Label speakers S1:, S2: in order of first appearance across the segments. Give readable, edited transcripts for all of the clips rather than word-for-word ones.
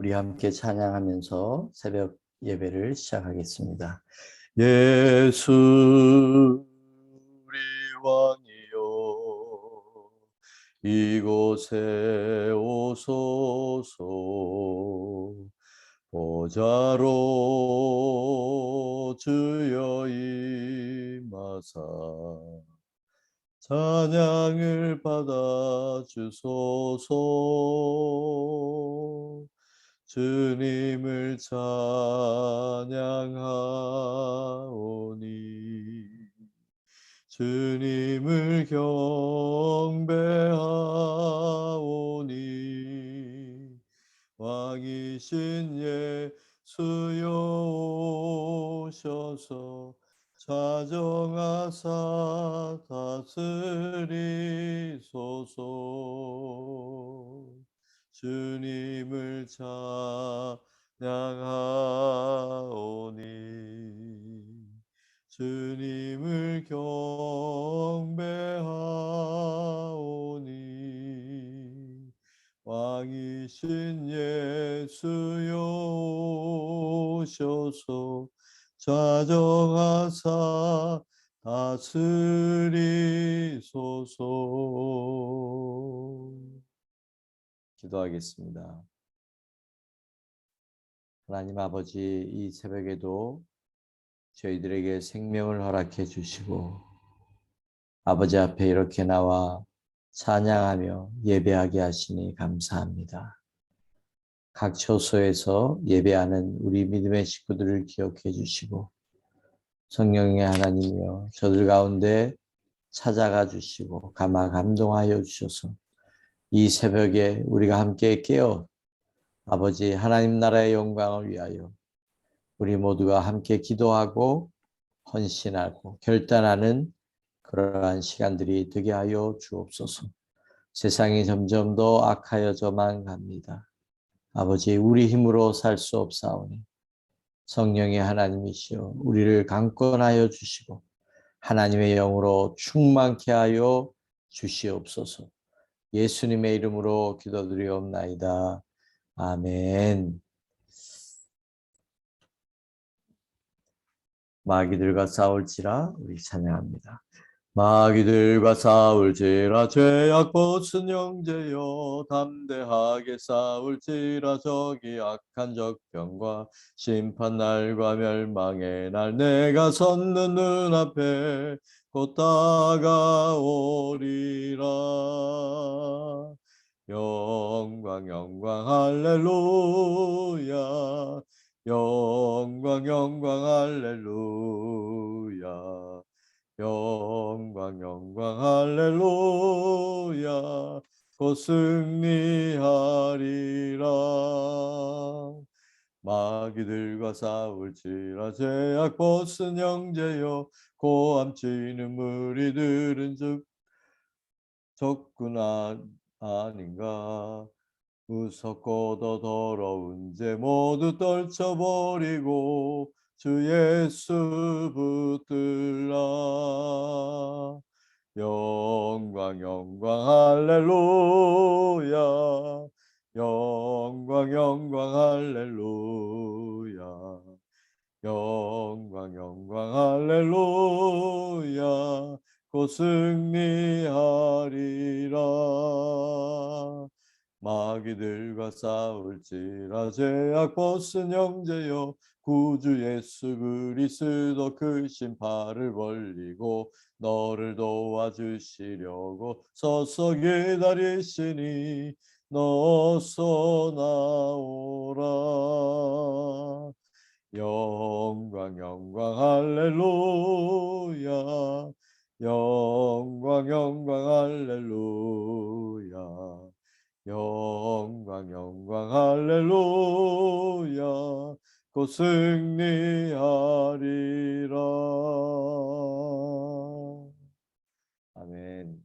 S1: 우리 함께 찬양하면서 새벽 예배를 시작하겠습니다. 예수 우리 왕이여 이곳에 오소서. 보좌로 주여 임하사 찬양을 받아 주소서. 주님을 찬양하오니 주님을 경배하오니 왕이신 예수여 오셔서 자정하사 다스리소서. 주님을 찬양하오니 주님을 경배하오니 왕이신 예수여 오셔서 좌정하사 다스리소서. 기도하겠습니다. 하나님 아버지, 이 새벽에도 저희들에게 생명을 허락해 주시고 아버지 앞에 이렇게 나와 찬양하며 예배하게 하시니 감사합니다. 각 처소에서 예배하는 우리 믿음의 식구들을 기억해 주시고 성령의 하나님이여 저들 가운데 찾아가 주시고 감동하여 주셔서 이 새벽에 우리가 함께 깨어 아버지 하나님 나라의 영광을 위하여 우리 모두가 함께 기도하고 헌신하고 결단하는 그러한 시간들이 되게 하여 주옵소서. 세상이 점점 더 악하여져만 갑니다. 아버지, 우리 힘으로 살 수 없사오니 성령의 하나님이시여 우리를 강권하여 주시고 하나님의 영으로 충만케 하여 주시옵소서. 예수님의 이름으로 기도드리옵나이다. 아멘. 마귀들과 싸울지라 우리 찬양합니다. 마귀들과 싸울지라 죄악 벗은 형제여 담대하게 싸울지라 저기 악한 적병과 심판날과 멸망의 날 내가 섰는 눈앞에 곧 다가오리라. 영광 영광 할렐루야 영광 영광 할렐루야 영광 영광 할렐루야 곧 승리하리라. 마귀들과 싸울지라 죄악 벗은 형제여 고함치는 무리들은 적군 아닌가. 무섭고 더 더러운 죄 모두 떨쳐버리고 주 예수 붙들라. 영광 영광 할렐루야 영광 영광 할렐루야 영광 영광 할렐루야 곧 승리하리라. 마귀들과 싸울지라 죄악 벗은 형제여 구주 예수 그리스도 크신 팔을 벌리고 너를 도와주시려고 서서 기다리시니 너서 나오라. 영광 영광 할렐루야 영광 영광 할렐루야 영광 영광 할렐루야 곧 승리하리라. 아멘.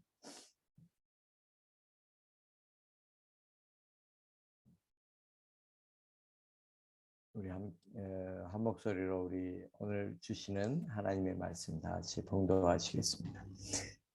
S1: 우리 한 목소리로 우리 오늘 주시는 하나님의 말씀 다 같이 봉독하시겠습니다.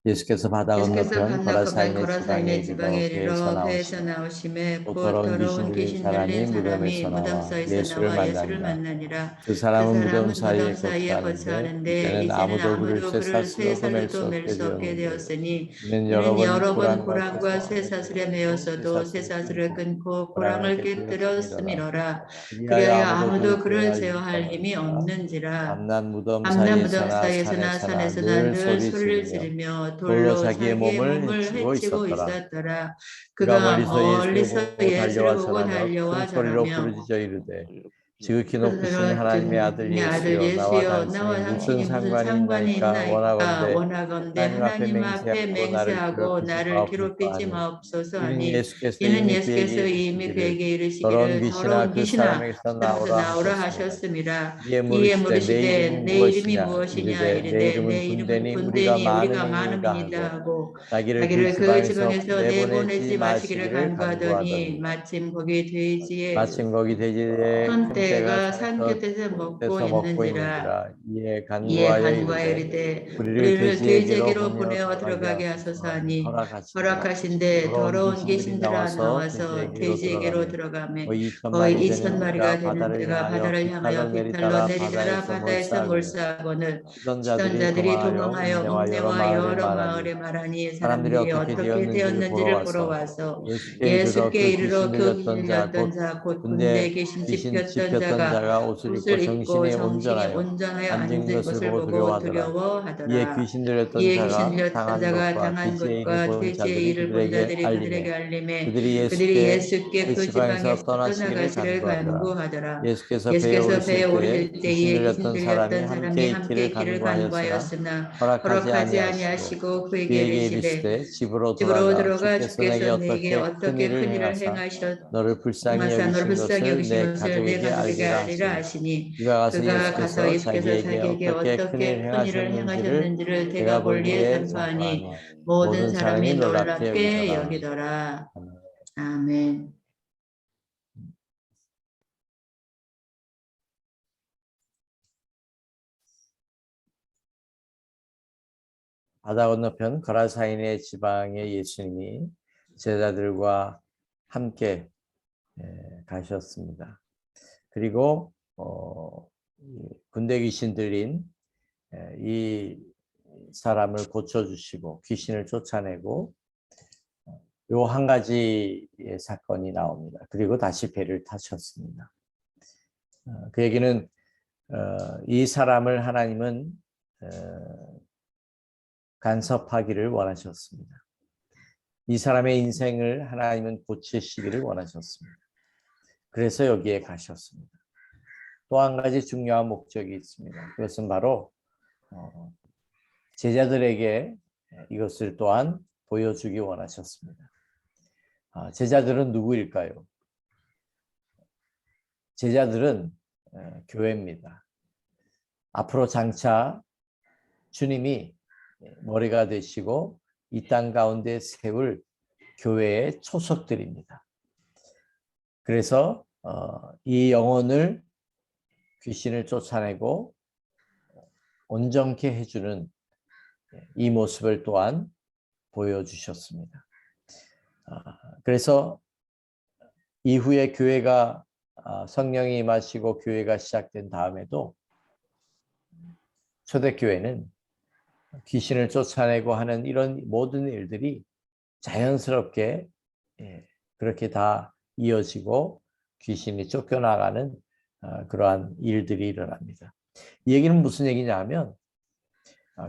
S1: 예수께서 바다
S2: 예수께서
S1: 건너편
S2: 건너편
S1: 거라사인의 지방에
S2: 거라사인의 지방에
S1: 이르러 배에서
S2: 이르러 배에서
S1: 나오시니
S2: 나오심에
S1: 또
S2: 곧 더러운 귀신 들린
S1: 무덤에서
S2: 사람이
S1: 나와
S2: 무덤사에서
S1: 예수를
S2: 나와 예수를
S1: 만나니라.
S2: 만나니라.
S1: 그
S2: 그
S1: 사람은 무덤
S2: 사람은 무덤
S1: 사이에
S2: 사이에
S1: 거처하는데
S2: 거처하는데
S1: 이제는
S2: 이제는
S1: 아무도 그를
S2: 아무도 그를
S1: 쇠사슬로도 맬 수
S2: 쇠사슬로도 맬
S1: 없게
S2: 수 없게
S1: 되었느니라.
S2: 되었으니
S1: 이는
S2: 이는 여러 번
S1: 고랑과
S2: 고랑과 쇠사슬에
S1: 쇠사슬로
S2: 매였어도
S1: 쇠사슬을
S2: 쇠사슬을
S1: 끊고
S2: 끊고
S1: 고랑을
S2: 고랑을
S1: 깨뜨렸음이로라.
S2: 깨뜨렸음이로라.
S1: 그리하여
S2: 그리하여
S1: 아무도
S2: 아무도
S1: 그를
S2: 그를
S1: 제어할
S2: 제어할
S1: 힘이
S2: 힘이
S1: 없느니라.
S2: 없는지라.
S1: 밤낮 무덤
S2: 밤낮 무덤
S1: 사이에서나
S2: 사이에서나
S1: 산에서나
S2: 산에서나
S1: 늘
S2: 늘
S1: 소리
S2: 소리를
S1: 지르며
S2: 지르며
S1: 돌로
S2: 돌로
S1: 자기의
S2: 자기의
S1: 몸을
S2: 몸을
S1: 해치고
S2: 해치고
S1: 있었더라.
S2: 있었더라.
S1: 그가
S2: 그가
S1: 멀리서 예수를
S2: 멀리서
S1: 보고
S2: 예수를
S1: 달려와
S2: 보고
S1: 절하며 큰
S2: 달려와
S1: 소리로
S2: 절하며
S1: 부르짖어 이르되 지극히 높으신
S2: 스스로
S1: 하나님의 아들
S2: 내 아들
S1: 예수여 나와
S2: 예수여
S1: 당신이
S2: 나와
S1: 무슨
S2: 당신이 무슨
S1: 상관이
S2: 상관이
S1: 있나이까
S2: 있나이까
S1: 원하건대
S2: 원하건대
S1: 하나님 앞에
S2: 하나님 앞에
S1: 맹세하고 나를
S2: 맹세하고
S1: 괴롭히지
S2: 나를
S1: 마옵소서
S2: 괴롭히지
S1: 하니
S2: 마옵소서
S1: 이는
S2: 하니
S1: 예수께서
S2: 이는
S1: 이미 그에게
S2: 예수께서 이미
S1: 이르시기를
S2: 그에게
S1: 더러운
S2: 이르시기를
S1: 귀신아
S2: 더러운
S1: 그
S2: 귀신아
S1: 사람에게서
S2: 사람에서
S1: 나오라
S2: 나오라
S1: 하셨습니다.
S2: 하셨음이라.
S1: 이에
S2: 이에
S1: 물으시되 내
S2: 물으시되
S1: 이름은
S2: 내 이름이
S1: 무엇이냐
S2: 무엇이냐
S1: 이르되 내
S2: 이르되
S1: 이름은
S2: 내 이름은
S1: 군대니 우리가
S2: 군대니 우리가
S1: 많음이니이다
S2: 많음이니이다
S1: 하고
S2: 하고
S1: 자기를 그
S2: 자기를 그
S1: 지방에서
S2: 지방에서
S1: 내보내지
S2: 내보내지 마시기를
S1: 마시기를
S2: 간구하더니
S1: 간구하더니
S2: 마침 거기 돼지의
S1: 마침 거기 돼지의 큰 떼가
S2: 헌때가 산
S1: 살쪄
S2: 곁에서 먹고
S1: 떼서 먹고
S2: 있는지라.
S1: 있는지라 이에
S2: 이에
S1: 간구하여
S2: 간구하여
S1: 이르되
S2: 이르되
S1: 우리를
S2: 우리를
S1: 돼지에게로
S2: 돼지에게로
S1: 보내어
S2: 보내어
S1: 들어가게
S2: 들어가게
S1: 하소서
S2: 하소서
S1: 하니
S2: 하니
S1: 허락하신대
S2: 허락하신데
S1: 더러운
S2: 더러운
S1: 귀신들이
S2: 귀신들아
S1: 나와서
S2: 나와서
S1: 돼지에게로
S2: 돼지에게로
S1: 들어가매
S2: 들어가매
S1: 거의 2천
S2: 거의
S1: 마리 되는
S2: 2,000마리가
S1: 떼가
S2: 되는
S1: 바다를
S2: 때가
S1: 향하여
S2: 바다를
S1: 비탈로
S2: 향하여 비탈로
S1: 내리다가
S2: 내리다라
S1: 바다에서
S2: 바다에서
S1: 몰사하거늘
S2: 몰사하거늘
S1: 치던 자들이
S2: 치던자들이
S1: 도망하여
S2: 도망하여
S1: 읍내와 여러
S2: 읍내와
S1: 마을에
S2: 여러
S1: 말하니
S2: 마을에 말하니
S1: 사람들이
S2: 사람들이
S1: 어떻게
S2: 어떻게
S1: 되었는지를 보러
S2: 되었는지를 보러
S1: 와서
S2: 와서
S1: 예수께 이르러
S2: 예수께
S1: 그 귀신
S2: 이르러 그
S1: 들렸던
S2: 귀신
S1: 자
S2: 들렸던
S1: 곧
S2: 자 곧 군대에
S1: 군대
S2: 계신
S1: 귀신
S2: 집혔던
S1: 집혔던
S2: 자가
S1: 자가 옷을 입고
S2: 옷을 입고
S1: 정신이
S2: 정신이
S1: 온전하여
S2: 온전하여
S1: 앉은
S2: 앉은
S1: 것을
S2: 것을
S1: 보고
S2: 보고
S1: 두려워하더라. 이에
S2: 두려워하더라.
S1: 귀신 들렸던
S2: 이에 귀신
S1: 자가
S2: 들렸던
S1: 당한
S2: 자가
S1: 것과
S2: 당한
S1: 귀신의 일을
S2: 것과
S1: 본
S2: 돼지의
S1: 자들이
S2: 일을 본
S1: 그들에게
S2: 자들이 그들에게
S1: 알림해
S2: 알림해
S1: 그들이
S2: 그들이
S1: 예수께
S2: 예수께
S1: 그
S2: 그 지방에서
S1: 지방에서 떠나시기를
S2: 떠나가시를
S1: 간구하더라.
S2: 간구하더라.
S1: 예수께서 배에
S2: 예수께서 배에
S1: 오르실 때에
S2: 오르실
S1: 귀신
S2: 때에 귀신
S1: 들렸던 사람이
S2: 들렸던
S1: 함께
S2: 사람이 함께
S1: 있기를
S2: 길을
S1: 간구하였으나
S2: 간구하였으나
S1: 허락하지
S2: 허락하지
S1: 아니하시고
S2: 아니하시고 그에게
S1: 그에게
S2: 이르시되
S1: 이르시되 집으로
S2: 집으로
S1: 돌아가
S2: 들어가
S1: 주께서 내게
S2: 주께서 내게
S1: 어떻게 큰
S2: 어떻게
S1: 일을
S2: 큰 일을
S1: 행하사
S2: 행하셨
S1: 너를 불쌍히
S2: 마사 너를
S1: 여기신
S2: 불쌍히
S1: 것을
S2: 여기신
S1: 내
S2: 것을 내
S1: 가족에게
S2: 가족에게
S1: 알리라
S2: 알리라
S1: 하시니
S2: 하시니
S1: 그가 가서
S2: 그가 가서
S1: 예수께서
S2: 예수께서
S1: 자기에게
S2: 자기에게
S1: 어떻게 큰 일을
S2: 어떻게 큰 일을
S1: 행하셨는지를
S2: 행하셨는지를
S1: 내가
S2: 대가 볼리에
S1: 볼리에
S2: 선포하니
S1: 선포하니
S2: 모든
S1: 모든 사람이
S2: 사람이
S1: 놀랍게
S2: 놀랍게
S1: 여기더라.
S2: 여기더라. 아멘.
S1: 바다 건너편 거라사인의 지방에 예수님이 제자들과 함께 가셨습니다. 그리고 군대 귀신 들린 이 사람을 고쳐주시고 귀신을 쫓아내고 요 한 가지의 사건이 나옵니다. 그리고 다시 배를 타셨습니다. 그 얘기는 이 사람을 하나님은 간섭하기를 원하셨습니다. 이 사람의 인생을 하나님은 고치시기를 원하셨습니다. 그래서 여기에 가셨습니다. 또 한 가지 중요한 목적이 있습니다. 그것은 바로 제자들에게 이것을 또한 보여주기 원하셨습니다. 제자들은 누구일까요? 제자들은 교회입니다. 앞으로 장차 주님이 머리가 되시고 이 땅 가운데 세울 교회의 초석들입니다. 그래서 이 영혼을 귀신을 쫓아내고 온전케 해주는 이 모습을 또한 보여주셨습니다. 그래서 이후에 교회가 성령이 임하시고 교회가 시작된 다음에도 초대교회는 귀신을 쫓아내고 하는 이런 모든 일들이 자연스럽게 그렇게 다 이어지고 귀신이 쫓겨나가는 그러한 일들이 일어납니다. 이 얘기는 무슨 얘기냐 하면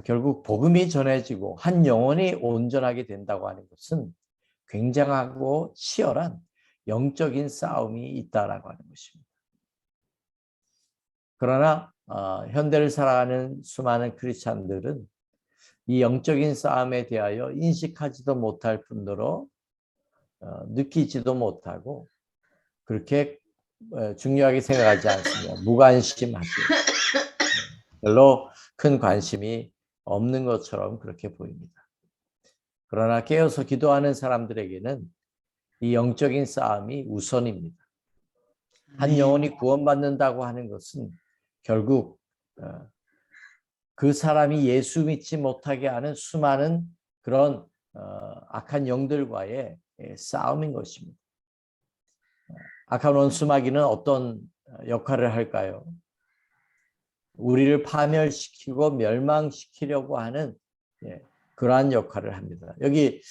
S1: 결국 복음이 전해지고 한 영혼이 온전하게 된다고 하는 것은 굉장하고 치열한 영적인 싸움이 있다라고 하는 것입니다. 그러나 현대를 살아가는 수많은 크리스찬들은 이 영적인 싸움에 대하여 인식하지도 못할 뿐더러 느끼지도 못하고 그렇게 중요하게 생각하지 않습니다. 무관심하죠. 별로 큰 관심이 없는 것처럼 그렇게 보입니다. 그러나 깨어서 기도하는 사람들에게는 이 영적인 싸움이 우선입니다. 한 영혼이 구원받는다고 하는 것은 결국 그 사람이 예수 믿지 못하게 하는 수많은 그런 악한 영들과의 싸움인 것입니다. 악한 원수마귀는 어떤 역할을 할까요? 우리를 파멸시키고 멸망시키려고 하는 그러한 역할을 합니다. 여기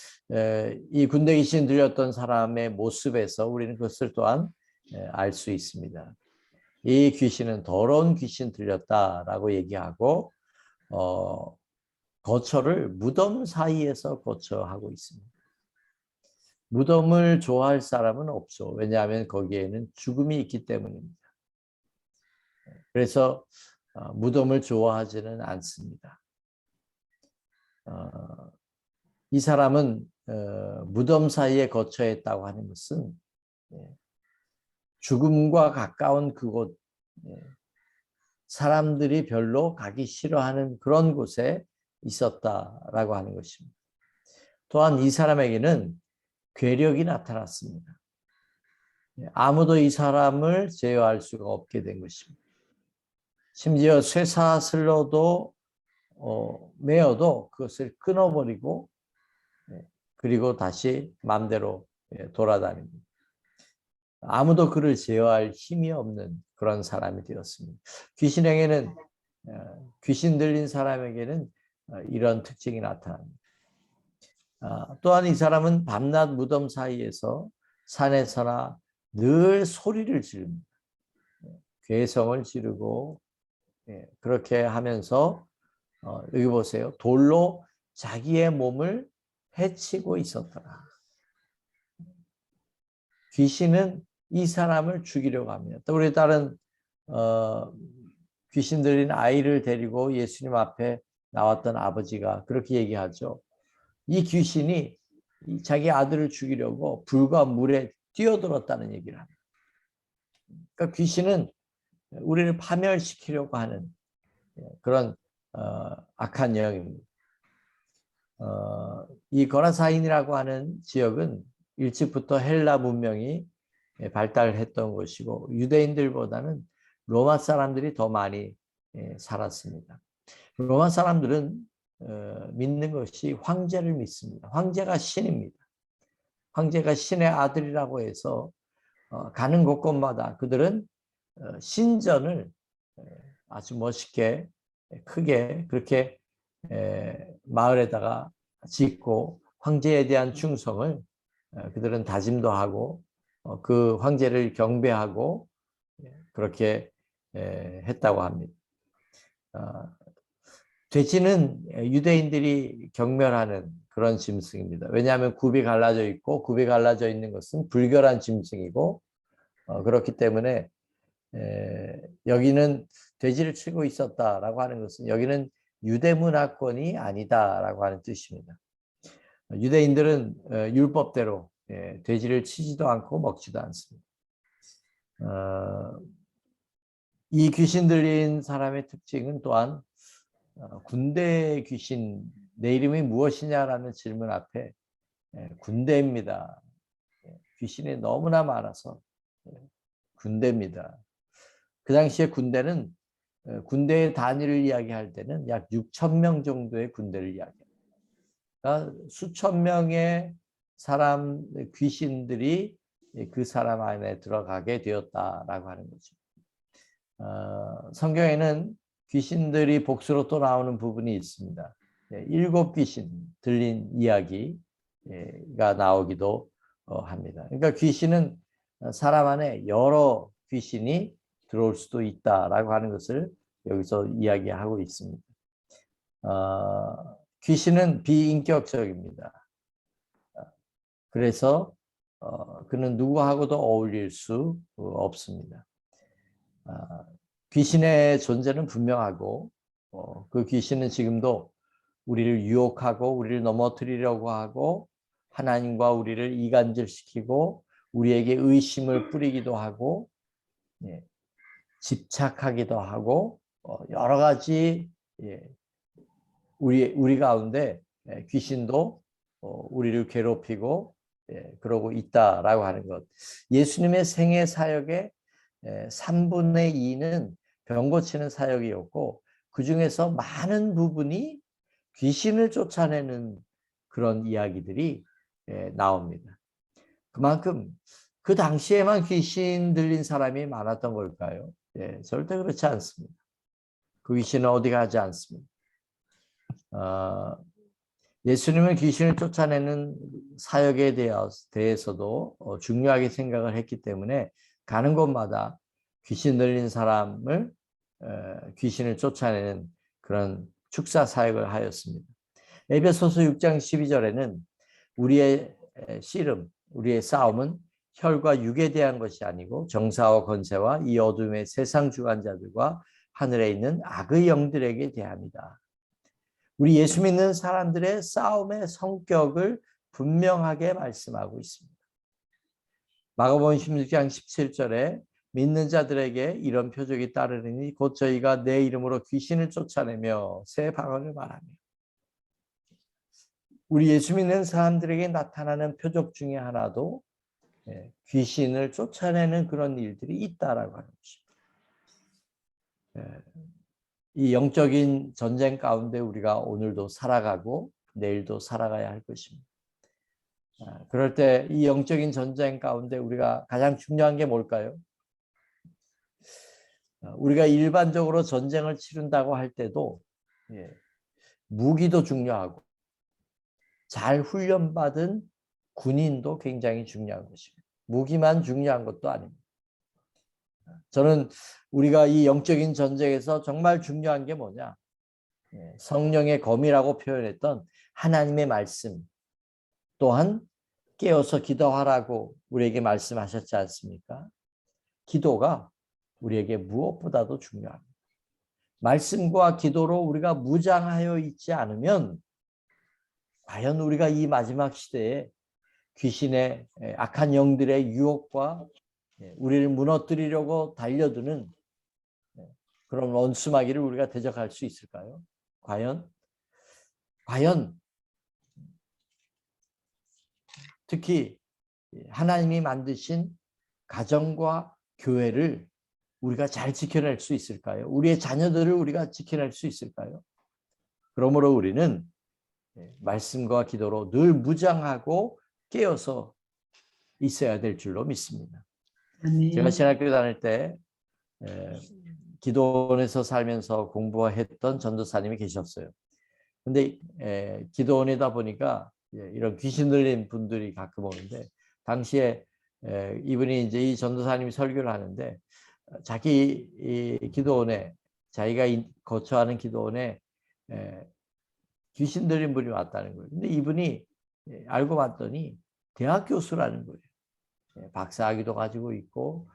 S1: 이 군대 귀신 들렸던 사람의 모습에서 우리는 그것을 또한 알 수 있습니다. 이 귀신은 더러운 귀신 들렸다라고 얘기하고 거처를 무덤 사이에서 거처하고 있습니다. 무덤을 좋아할 사람은 없죠. 왜냐하면 거기에는 죽음이 있기 때문입니다. 그래서 무덤을 좋아하지는 않습니다. 이 사람은 무덤 사이에 거처했다고 하는 것은 죽음과 가까운 그곳, 사람들이 별로 가기 싫어하는 그런 곳에 있었다라고 하는 것입니다. 또한 이 사람에게는 괴력이 나타났습니다. 아무도 이 사람을 제어할 수가 없게 된 것입니다. 심지어 쇠사슬로도 매어도 그것을 끊어버리고 그리고 다시 마음대로 돌아다닙니다. 아무도 그를 제어할 힘이 없는 그런 사람이 되었습니다. 귀신 들린 사람에게는 이런 특징이 나타납니다. 또한 이 사람은 밤낮 무덤 사이에서 산에서나 늘 소리를 지릅니다. 괴성을 지르고 그렇게 하면서 여기 보세요. 돌로 자기의 몸을 해치고 있었더라. 귀신은 이 사람을 죽이려고 합니다. 또 우리 다른 귀신 들린 아이를 데리고 예수님 앞에 나왔던 아버지가 그렇게 얘기하죠. 이 귀신이 자기 아들을 죽이려고 불과 물에 뛰어들었다는 얘기를 합니다. 그러니까 귀신은 우리를 파멸시키려고 하는 그런 악한 영입니다. 이 거라사인이라고 하는 지역은 일찍부터 헬라 문명이 발달했던 곳이고 유대인들보다는 로마 사람들이 더 많이 살았습니다. 로마 사람들은 믿는 것이 황제를 믿습니다. 황제가 신입니다. 황제가 신의 아들이라고 해서 가는 곳곳마다 그들은 신전을 아주 멋있게 크게 그렇게 마을에다가 짓고 황제에 대한 충성을 그들은 다짐도 하고 그 황제를 경배하고 그렇게 했다고 합니다. 돼지는 유대인들이 경멸하는 그런 짐승입니다. 왜냐하면 굽이 갈라져 있고 굽이 갈라져 있는 것은 불결한 짐승이고 그렇기 때문에 여기는 돼지를 치고 있었다라고 하는 것은 여기는 유대 문화권이 아니다라고 하는 뜻입니다. 유대인들은 율법대로 돼지를 치지도 않고 먹지도 않습니다. 이 귀신 들린 사람의 특징은 또한 군대 귀신, 내 이름이 무엇이냐라는 질문 앞에 군대입니다. 귀신이 너무나 많아서 군대입니다. 그 당시에 군대는 군대의 단위를 이야기할 때는 약 6천 명 정도의 군대를 이야기합니다. 그러니까 수천 명의 사람 귀신들이 그 사람 안에 들어가게 되었다라고 하는 거죠. 성경에는 귀신들이 복수로 또 나오는 부분이 있습니다. 7 귀신 들린 이야기가 나오기도 합니다. 그러니까 귀신은 사람 안에 여러 귀신이 들어올 수도 있다라고 하는 것을 여기서 이야기하고 있습니다. 귀신은 비인격적입니다. 그래서 그는 누구하고도 어울릴 수 없습니다. 귀신의 존재는 분명하고 그 귀신은 지금도 우리를 유혹하고 우리를 넘어뜨리려고 하고 하나님과 우리를 이간질시키고 우리에게 의심을 뿌리기도 하고 집착하기도 하고 여러 가지 우리 가운데 귀신도 우리를 괴롭히고 그러고 있다라고 하는 것. 예수님의 생애 사역의 3분의 2는 병 고치는 사역이었고 그 중에서 많은 부분이 귀신을 쫓아내는 그런 이야기들이 나옵니다. 그만큼 그 당시에만 귀신 들린 사람이 많았던 걸까요? 절대 그렇지 않습니다. 그 귀신은 어디 가지 않습니다. 예수님은 귀신을 쫓아내는 사역에 대해서도 중요하게 생각을 했기 때문에 가는 곳마다 귀신 들린 사람을 귀신을 쫓아내는 그런 축사 사역을 하였습니다. 에베소서 6장 12절에는 우리의 씨름, 우리의 싸움은 혈과 육에 대한 것이 아니고 정사와 권세와 이 어둠의 세상 주관자들과 하늘에 있는 악의 영들에게 대합니다. 우리 예수 믿는 사람들의 싸움의 성격을 분명하게 말씀하고 있습니다. 마가복음 16장 17절에 믿는 자들에게 이런 표적이 따르니 곧 저희가 내 이름으로 귀신을 쫓아내며 새 방언을 말하며. 우리 예수 믿는 사람들에게 나타나는 표적 중에 하나도 귀신을 쫓아내는 그런 일들이 있다라고 하는 것입니다. 이 영적인 전쟁 가운데 우리가 오늘도 살아가고 내일도 살아가야 할 것입니다. 그럴 때 이 영적인 전쟁 가운데 우리가 가장 중요한 게 뭘까요? 우리가 일반적으로 전쟁을 치른다고 할 때도 무기도 중요하고 잘 훈련받은 군인도 굉장히 중요한 것입니다. 무기만 중요한 것도 아닙니다. 저는 우리가 이 영적인 전쟁에서 정말 중요한 게 뭐냐? 성령의 검이라고 표현했던 하나님의 말씀, 또한 깨어서 기도하라고 우리에게 말씀하셨지 않습니까? 기도가 우리에게 무엇보다도 중요합니다. 말씀과 기도로 우리가 무장하여 있지 않으면 과연 우리가 이 마지막 시대에 귀신의 악한 영들의 유혹과 우리를 무너뜨리려고 달려드는 그런 원수마귀를 우리가 대적할 수 있을까요? 과연 특히 하나님이 만드신 가정과 교회를 우리가 잘 지켜낼 수 있을까요? 우리의 자녀들을 우리가 지켜낼 수 있을까요? 그러므로 우리는 말씀과 기도로 늘 무장하고 깨어서 있어야 될 줄로 믿습니다. 제가 신학교 다닐 때 기도원에서 살면서 공부했던 전도사님이 계셨어요. 근데 기도원이다 보니까 이런 귀신 들린 분들이 가끔 오는데 당시에 이분이 이제 이 전도사님이 설교를 하는데 자기 이 기도원에 자기가 거처하는 기도원에 귀신 들린 분이 왔다는 거예요. 근데 이분이 알고 봤더니 대학 교수라는 거예요. 박사학위도 가지고 있고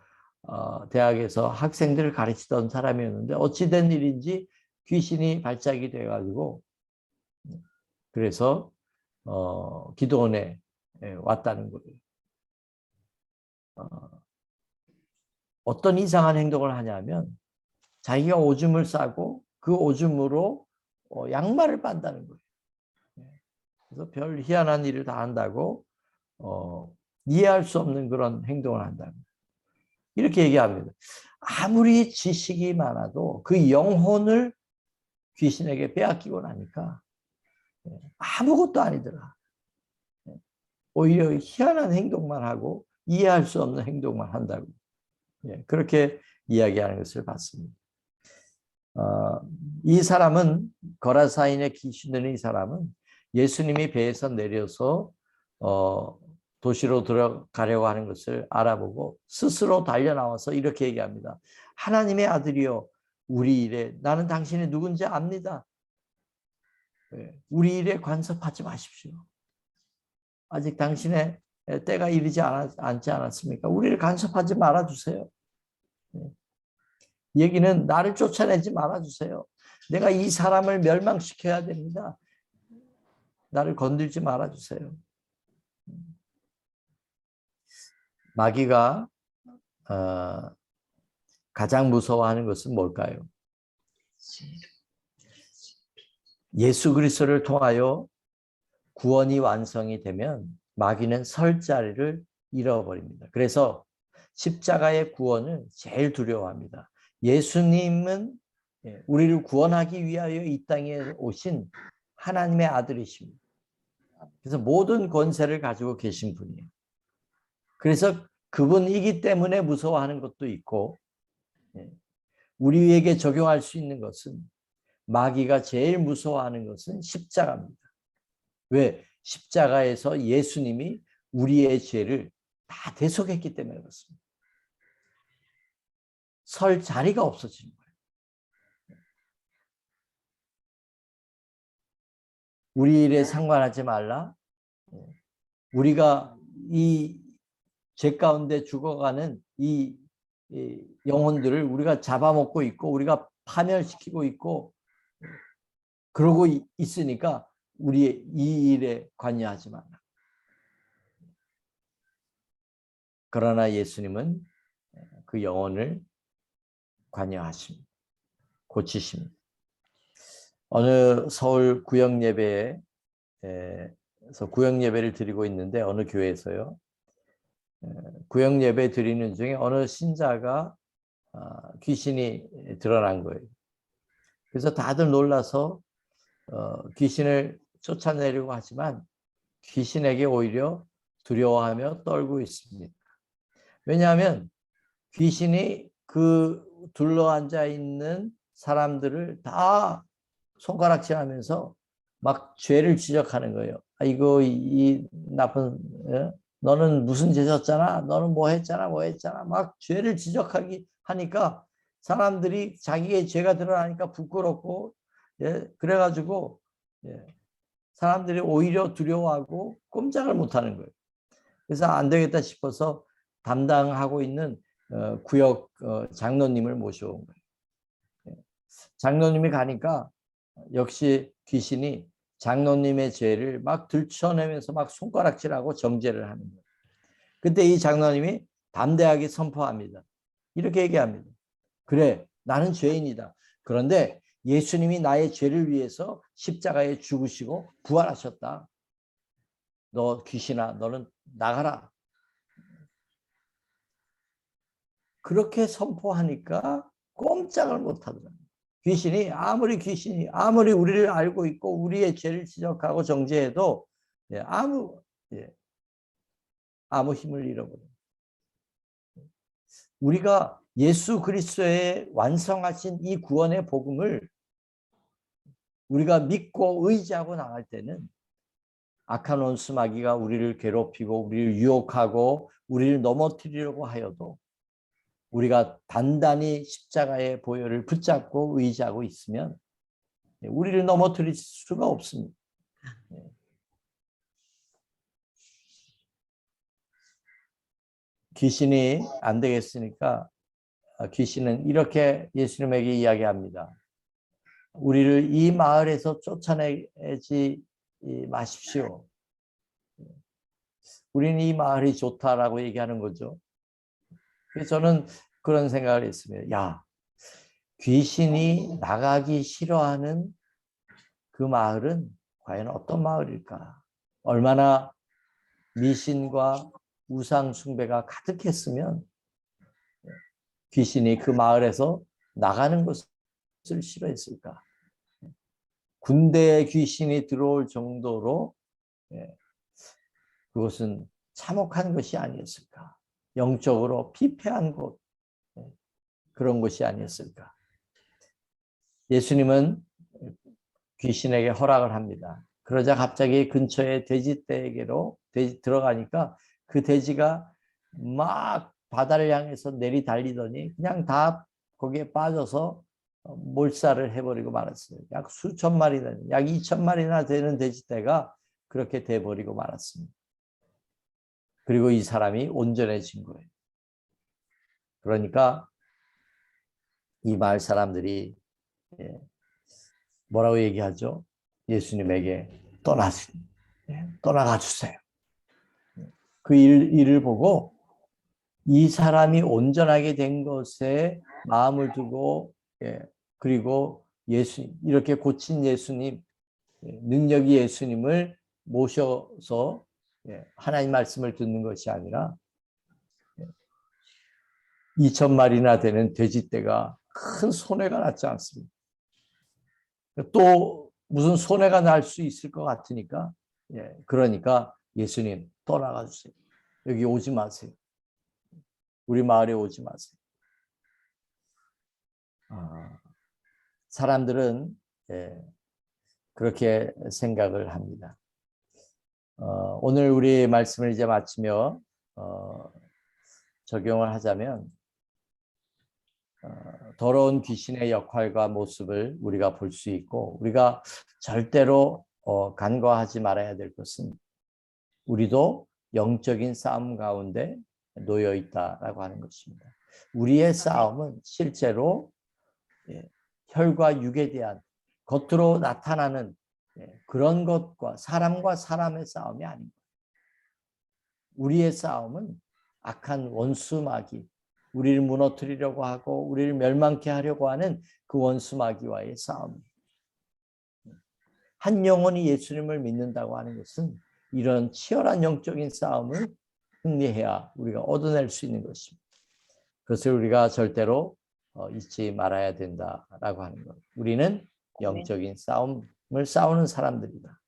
S1: 대학에서 학생들을 가르치던 사람이었는데 어찌된 일인지 귀신이 발작이 돼가지고 그래서 기도원에 왔다는 거예요. 어떤 이상한 행동을 하냐면 자기가 오줌을 싸고 그 오줌으로 양말을 빤다는 거예요. 그래서 별 희한한 일을 다 한다고 이해할 수 없는 그런 행동을 한다는 거예요. 이렇게 얘기합니다. 아무리 지식이 많아도 그 영혼을 귀신에게 빼앗기고 나니까 아무것도 아니더라. 오히려 희한한 행동만 하고 이해할 수 없는 행동만 한다고. 그렇게 이야기하는 것을 봤습니다. 이 사람은 거라사인의 귀신 들린 이 사람은 예수님이 배에서 내려서 도시로 들어가려고 하는 것을 알아보고 스스로 달려나와서 이렇게 얘기합니다. 하나님의 아들이여 우리 일에 나는 당신이 누군지 압니다. 우리 일에 간섭하지 마십시오. 아직 당신의 때가 이르지 않지 않았습니까? 우리를 간섭하지 말아주세요. 얘기는 나를 쫓아내지 말아주세요. 내가 이 사람을 멸망시켜야 됩니다. 나를 건들지 말아주세요. 마귀가 가장 무서워하는 것은 뭘까요? 예수 그리스도를 통하여 구원이 완성이 되면 마귀는 설 자리를 잃어버립니다. 그래서 십자가의 구원을 제일 두려워합니다. 예수님은 우리를 구원하기 위하여 이 땅에 오신 하나님의 아들이십니다. 그래서 모든 권세를 가지고 계신 분이에요. 그래서 그분이기 때문에 무서워하는 것도 있고, 우리에게 적용할 수 있는 것은, 마귀가 제일 무서워하는 것은 십자가입니다. 왜? 십자가에서 예수님이 우리의 죄를 다 대속했기 때문에 그렇습니다. 설 자리가 없어지는 거예요. 우리 일에 상관하지 말라. 우리가 이 죄 가운데 죽어가는 이 영혼들을 우리가 잡아먹고 있고 우리가 파멸시키고 있고 그러고 있으니까 우리의 이 일에 관여하지 말라. 그러나 예수님은 그 영혼을 관여하십니다. 고치십니다. 어느 서울 구역 예배에서 구역 예배를 드리고 있는데 어느 교회에서요. 구역 예배 드리는 중에 어느 신자가 귀신이 드러난 거예요. 그래서 다들 놀라서 귀신을 쫓아내려고 하지만 귀신에게 오히려 두려워하며 떨고 있습니다. 왜냐하면 귀신이 그 둘러앉아 있는 사람들을 다 손가락질하면서 막 죄를 지적하는 거예요. 아이고 이 나쁜 너는 무슨 죄 졌잖아. 너는 뭐 했잖아. 막 죄를 지적하기 하니까 사람들이 자기의 죄가 드러나니까 부끄럽고 그래가지고 사람들이 오히려 두려워하고 꼼짝을 못하는 거예요. 그래서 안 되겠다 싶어서 담당하고 있는 구역 장로님을 모셔온 거예요. 장로님이 가니까 역시 귀신이 장로님의 죄를 막 들춰내면서 막 손가락질하고 정죄를 하는 거예요. 그때 이 장로님이 담대하게 선포합니다. 이렇게 얘기합니다. 그래, 나는 죄인이다. 그런데 예수님이 나의 죄를 위해서 십자가에 죽으시고 부활하셨다. 너 귀신아, 너는 나가라. 그렇게 선포하니까 꼼짝을 못하더라고요. 귀신이 아무리 우리를 알고 있고 우리의 죄를 지적하고 정죄해도 아무 힘을 잃어버려요. 우리가 예수 그리스도의 완성하신 이 구원의 복음을 우리가 믿고 의지하고 나갈 때는 악한 원수 마귀가 우리를 괴롭히고 우리를 유혹하고 우리를 넘어뜨리려고 하여도 우리가 단단히 십자가의 보혈을 붙잡고 의지하고 있으면 우리를 넘어뜨릴 수가 없습니다. 귀신이 안 되겠으니까 귀신은 이렇게 예수님에게 이야기합니다. 우리를 이 마을에서 쫓아내지 마십시오. 우리는 이 마을이 좋다라고 얘기하는 거죠. 그래서 저는 그런 생각을 했습니다. 야, 귀신이 나가기 싫어하는 그 마을은 과연 어떤 마을일까? 얼마나 미신과 우상 숭배가 가득했으면 귀신이 그 마을에서 나가는 것을 싫어했을까? 군대에 귀신이 들어올 정도로 그것은 참혹한 것이 아니었을까? 영적으로 피폐한 곳, 그런 것이 아니었을까? 예수님은 귀신에게 허락을 합니다. 그러자 갑자기 근처에 돼지떼에게로 들어가니까 그 돼지가 막 바다를 향해서 내리 달리더니 그냥 다 거기에 빠져서 몰살을 해버리고 말았어요. 약 수천 마리나, 약 2,000마리나 되는 돼지떼가 그렇게 돼버리고 말았습니다. 그리고 이 사람이 온전해진 거예요. 그러니까 이 마을 사람들이 뭐라고 얘기하죠? 예수님에게 떠나가 주세요. 그 일을 보고 이 사람이 온전하게 된 것에 마음을 두고 그리고 이렇게 고친 예수님, 능력이 예수님을 모셔서 하나님 말씀을 듣는 것이 아니라 2,000마리나 되는 돼지떼가 큰 손해가 났지 않습니까? 또 무슨 손해가 날 수 있을 것 같으니까 예, 그러니까 예수님 떠나가 주세요. 여기 오지 마세요. 우리 마을에 오지 마세요. 사람들은 예, 그렇게 생각을 합니다. 오늘 우리 말씀을 이제 마치며 적용을 하자면 더러운 귀신의 역할과 모습을 우리가 볼 수 있고, 우리가 절대로 간과하지 말아야 될 것은 우리도 영적인 싸움 가운데 놓여 있다라고 하는 것입니다. 우리의 싸움은 실제로 혈과 육에 대한 겉으로 나타나는 그런 것과 사람과 사람의 싸움이 아닙니다. 우리의 싸움은 악한 원수 마귀, 우리를 무너뜨리려고 하고 우리를 멸망케 하려고 하는 그 원수 마귀와의 싸움입니다. 한 영혼이 예수님을 믿는다고 하는 것은 이런 치열한 영적인 싸움을 승리해야 우리가 얻어낼 수 있는 것입니다. 그것을 우리가 절대로 잊지 말아야 된다라고 하는 것. 우리는 영적인 싸움을 싸우는 사람들이다.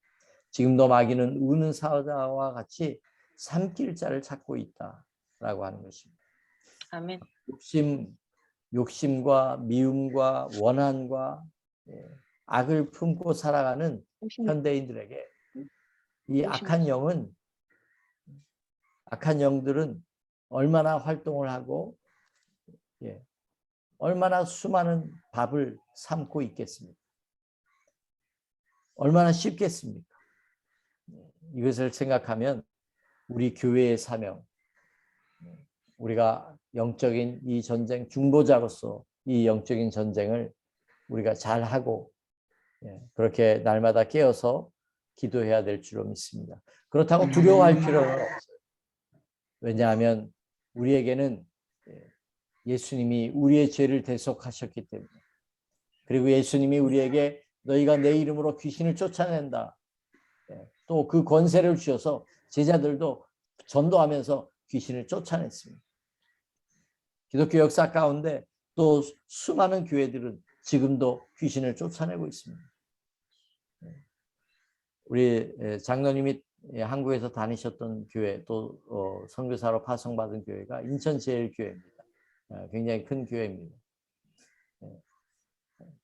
S1: 지금도 마귀는 우는 사자와 같이 삼킬 자를 찾고 있다라고 하는 것입니다.
S3: 아멘.
S1: 욕심과 미움과 원한과 악을 품고 살아가는 현대인들에게 이 악한 영들은 얼마나 활동을 하고 얼마나 수많은 밥을 삼고 있겠습니까? 얼마나 쉽겠습니까? 이것을 생각하면 우리 교회의 사명, 우리가 영적인 이 전쟁 중보자로서 이 영적인 전쟁을 우리가 잘하고 그렇게 날마다 깨어서 기도해야 될 줄로 믿습니다. 그렇다고 두려워할 필요는 없어요. 왜냐하면 우리에게는 예수님이 우리의 죄를 대속하셨기 때문에, 그리고 예수님이 우리에게 너희가 내 이름으로 귀신을 쫓아낸다, 또 그 권세를 주셔서 제자들도 전도하면서 귀신을 쫓아냈습니다. 기독교 역사 가운데 또 수많은 교회들은 지금도 귀신을 쫓아내고 있습니다. 우리 장로님이 한국에서 다니셨던 교회, 또 선교사로 파송받은 교회가 인천제일교회입니다. 굉장히 큰 교회입니다.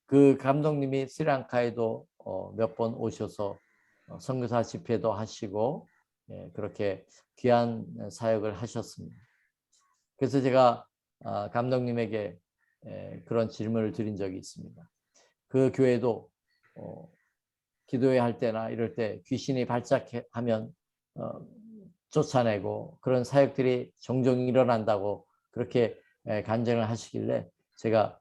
S1: 그 감독님이 스리랑카에도 몇 번 오셔서 선교사 집회도 하시고 그렇게 귀한 사역을 하셨습니다. 그래서 제가 감독님에게 그런 질문을 드린 적이 있습니다. 그 교회도 기도회 할 때나 이럴 때 귀신이 발작하면 쫓아내고 그런 사역들이 종종 일어난다고 그렇게 간증을 하시길래 제가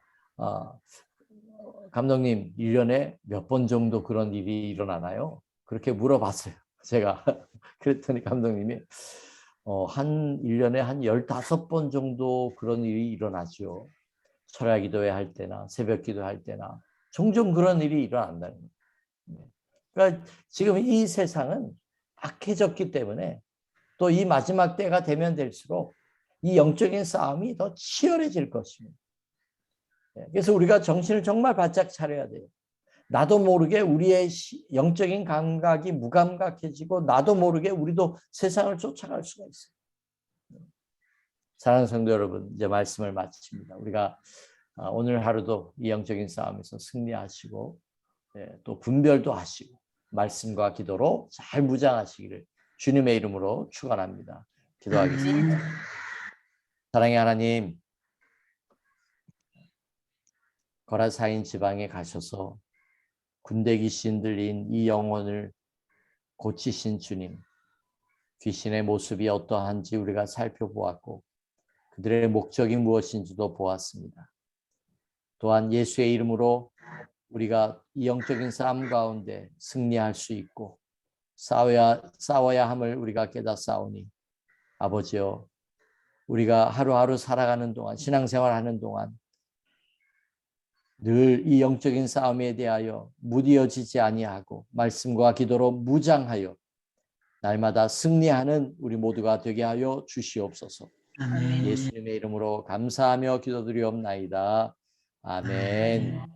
S1: 감독님 1년에 몇 번 정도 그런 일이 일어나나요? 그렇게 물어봤어요. 제가 그랬더니 감독님이 한 1년에 한 15번 정도 그런 일이 일어나죠. 철야 기도회 할 때나 새벽 기도할 때나 종종 그런 일이 일어난다는 거예요. 그러니까 지금 이 세상은 악해졌기 때문에 또 이 마지막 때가 되면 될수록 이 영적인 싸움이 더 치열해질 것입니다. 그래서 우리가 정신을 정말 바짝 차려야 돼요. 나도 모르게 우리의 영적인 감각이 무감각해지고 나도 모르게 우리도 세상을 쫓아갈 수가 있어요. 사랑하는 성도 여러분, 이제 말씀을 마칩니다. 우리가 오늘 하루도 이 영적인 싸움에서 승리하시고 또 분별도 하시고 말씀과 기도로 잘 무장하시기를 주님의 이름으로 축원합니다. 기도하겠습니다. 사랑의 하나님, 거라사인 지방에 가셔서 군대 귀신 들린 이 영혼을 고치신 주님, 귀신의 모습이 어떠한지 우리가 살펴보았고 그들의 목적이 무엇인지도 보았습니다. 또한 예수의 이름으로 우리가 이 영적인 싸움 가운데 승리할 수 있고 싸워야 함을 우리가 깨닫사오니 아버지여, 우리가 하루하루 살아가는 동안, 신앙생활하는 동안 늘 이 영적인 싸움에 대하여 무디어지지 아니하고 말씀과 기도로 무장하여 날마다 승리하는 우리 모두가 되게 하여 주시옵소서.
S2: 아멘.
S1: 예수님의 이름으로 감사하며 기도드리옵나이다. 아멘.